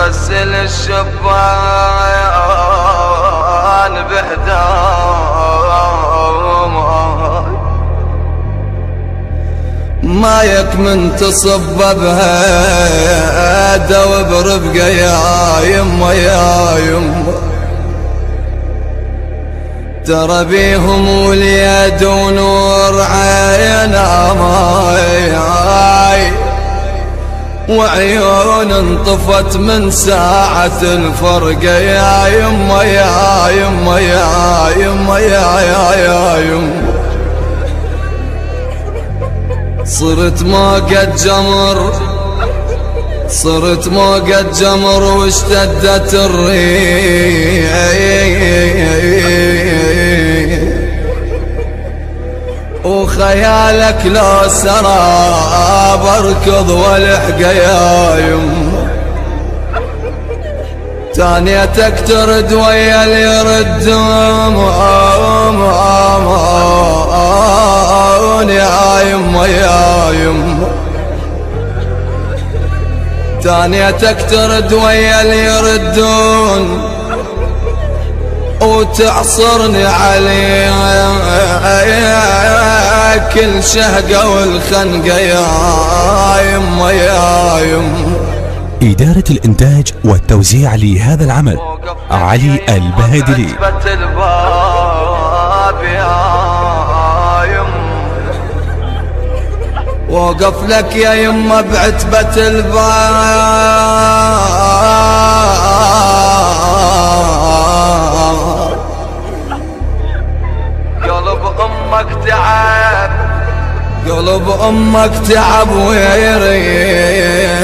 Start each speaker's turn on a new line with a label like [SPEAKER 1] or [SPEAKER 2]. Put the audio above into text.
[SPEAKER 1] وغسل الشبان بحدام ما يكمن تصب بها دوب رفقه يا يمه يا يمه ترى بيهم وليد ونور عينا ماي وعيون انطفت من ساعة الفرقة يا يمه يا يمه يا يمه يا يمه صرت موقد جمر صرت موقد جمر واشتدت الريح وخيالك لو سرى بركض والحق يا يمه تانيتك ترد ويا اللي يردون يا يمه يا يمه تانيتك ترد ويا اللي يردون وتعصرني عليك كل شهقة والخنقة يا يمه يا يمه.
[SPEAKER 2] إدارة الإنتاج والتوزيع لهذا العمل علي البهادلي.
[SPEAKER 1] وقف لك يا يمه بعتبة الباب قلب امك تعب قلب امك تعب ويريح